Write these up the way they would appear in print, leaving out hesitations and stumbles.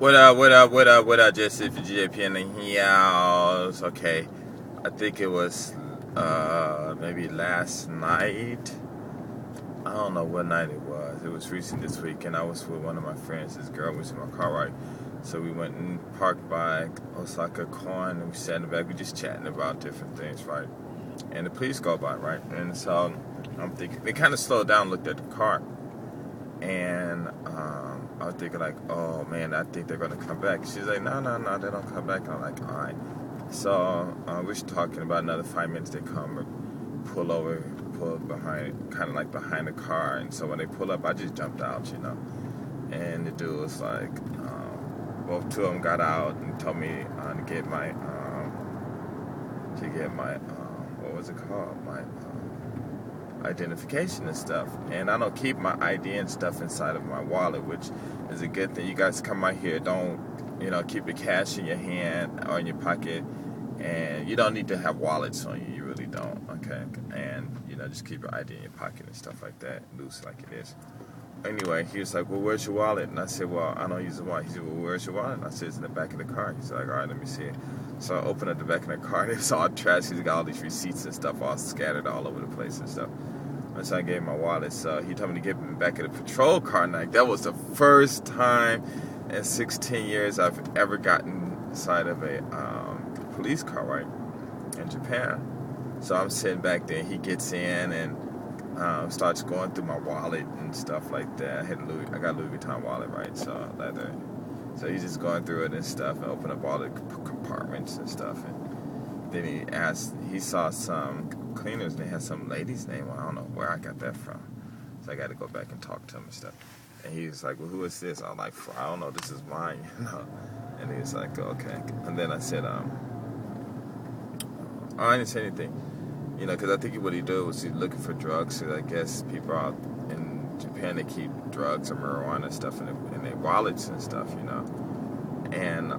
What up, Jesse for GJPN in here. Okay, I think it was maybe last night. I don't know what night it was. It was recent this week, and I was with one of my friends. This girl was in my car, right? So we went and parked by Osaka Coin, and we sat in the back. We just chatting about different things, right? And the police go by, right? And so I'm thinking, they kind of slowed down, looked at the car, and I was thinking like, oh man, I think they're gonna come back. She's like, no, they don't come back. I'm like, all right. So we're talking about another 5 minutes. They come, pull behind, kind of like behind the car. And so when they pull up, I just jumped out, And the dude was like, both two of them got out and told me to get my, what was it called? My identification and stuff. And I don't keep my ID and stuff inside of my wallet, which is a good thing. You guys come out here, don't, keep the cash in your hand or in your pocket. And you don't need to have wallets on you. You really don't, okay? And, just keep your ID in your pocket and stuff like that, loose like it is. Anyway, he was like, well, where's your wallet? And I said, well, I don't use the wallet. He said, well, where's your wallet? And I said, it's in the back of the car. He's like, all right, let me see it. So I opened up the back of the car, and it's all trash. He's got all these receipts and stuff all scattered all over the place and stuff. And so I gave him my wallet. So he told me to get him back of the patrol car. And that was the first time in 16 years I've ever gotten inside of a police car, right, in Japan. So I'm sitting back there. He gets in and starts going through my wallet and stuff like that. I got a Louis Vuitton wallet, right? So he's just going through it and stuff and open up all the compartments and stuff. And then he saw some cleaners and they had some lady's name. I don't know where I got that from. So I got to go back and talk to him and stuff. And he was like, well, who is this? I'm like, I don't know. This is mine, And he was like, okay. And then I said, I didn't say anything. Because I think what he did was he's looking for drugs. So I guess people out in Japan, they keep drugs or marijuana and stuff in their wallets and stuff, And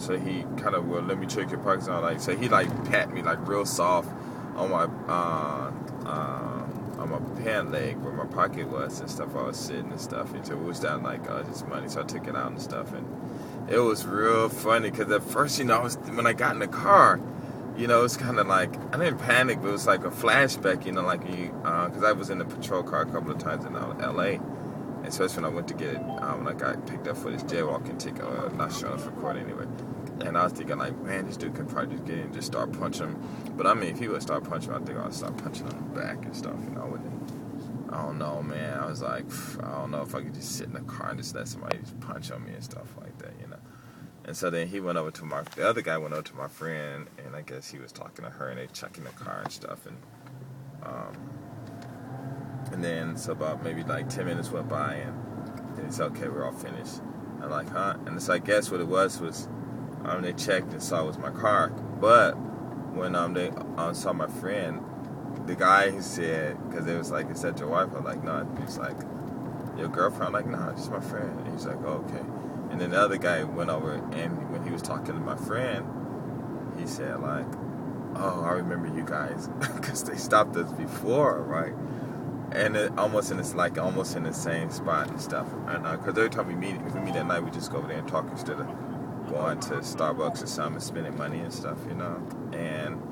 so he kind of, well, let me check your pockets. So he pat me real soft on my pant leg where my pocket was and stuff. I was sitting and stuff. And so it was down just money. So I took it out and stuff. And it was real funny because at first, when I got in the car, it's kind of like, I didn't panic, but it was like a flashback, because I was in the patrol car a couple of times in L.A., especially when I went to get it, when I got picked up for this jaywalking ticket, not showing up for court anyway. And I was thinking, man, this dude could probably just get in and just start punching him. But if he would start punching him, I think I would start punching him in the back and stuff, I don't know, man. I was like, I don't know if I could just sit in the car and just let somebody just punch on me and stuff like that, And so then the other guy went over to my friend, and I guess he was talking to her, and they checking the car and stuff, and then so about maybe 10 minutes went by, and then he said, okay, we're all finished. I'm like, huh? And so I guess what it was they checked and saw it was my car, but when they saw my friend, the guy who said, because it was like, is that your wife? I'm like, no. He's like, your girlfriend? I'm like, no, just my friend. And he's like, oh, okay. And then the other guy went over, and when he was talking to my friend, he said, oh, I remember you guys, because they stopped us before, right? And almost in the same spot and stuff. And because every time if we meet at night, we just go over there and talk instead of going to Starbucks or something and spending money and stuff, And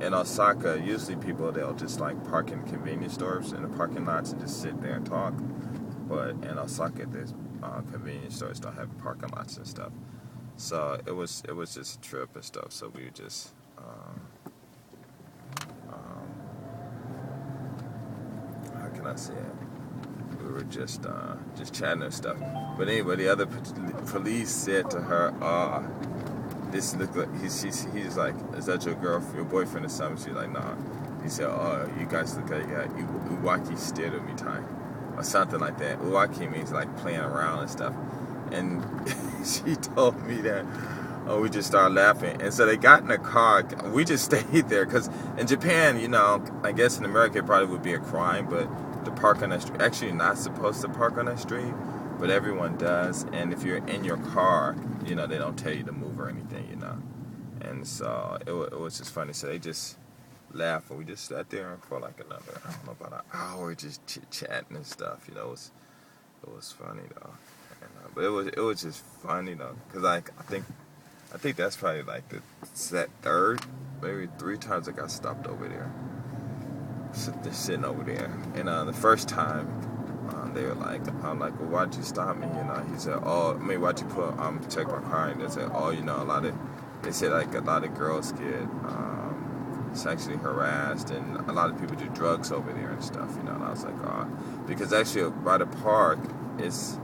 in Osaka, usually they'll just park in convenience stores in the parking lots and just sit there and talk. But in Osaka, there's convenience stores don't have parking lots and stuff. So it was just a trip and stuff. So we were just how can I say it? We were just chatting and stuff. But anyway, the other police said to her, this looked like he's like, is that your boyfriend or something? She's like, nah. He said, oh, you guys look like you got Uwaki stereotype time. Or something like that. Uwaki means playing around and stuff. And she told me that, we just started laughing. And so they got in the car. We just stayed there. Because in Japan, I guess in America it probably would be a crime, but to park on that street, actually you're not supposed to park on that street, but everyone does. And if you're in your car, they don't tell you to move or anything, And so it was just funny. So they just laugh, and we just sat there for another, I don't know, about an hour just chit-chatting and stuff, it was funny though. And But it was just fun, because like I think that's probably like the third, maybe 3 times I got stopped over there. Sitting over there, and the first time they were like, I'm like, well, why'd you stop me? He said, oh, I mean, why'd you check my car? And they said, oh, they said like a lot of girls get sexually harassed, and a lot of people do drugs over there and stuff, And I was like, oh, because actually by the park, it's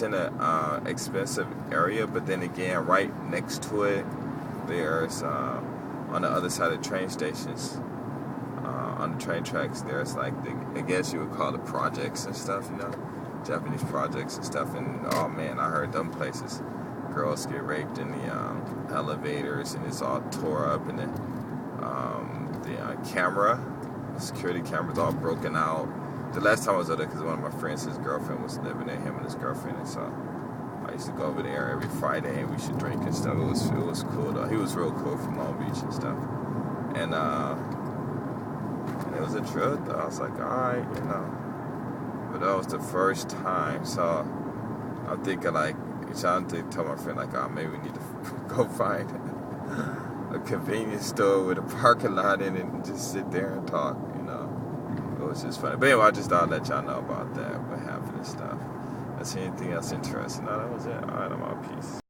in a expensive area, but then again, right next to it, there's on the other side of the train stations. On the train tracks, there's like I guess you would call it projects and stuff, Japanese projects and stuff. And oh man, I heard them places, girls get raped in the elevators, and it's all tore up, and then the security camera's all broken out. The last time I was over there, because one of my friends, his girlfriend was living there, him and his girlfriend, and so I used to go over there every Friday, and we should drink and stuff. It was cool though. He was real cool from Long Beach and stuff, and it was a trip though. I was like, alright, But that was the first time, so I'm thinking like, trying to tell my friend like, oh, maybe we need to go find a convenience store with a parking lot in it and just sit there and talk, It was just funny. But anyway, I just thought I'd let y'all know about that, what happened and stuff. That's anything else interesting? No, that was it. Alright, I'm out. Peace.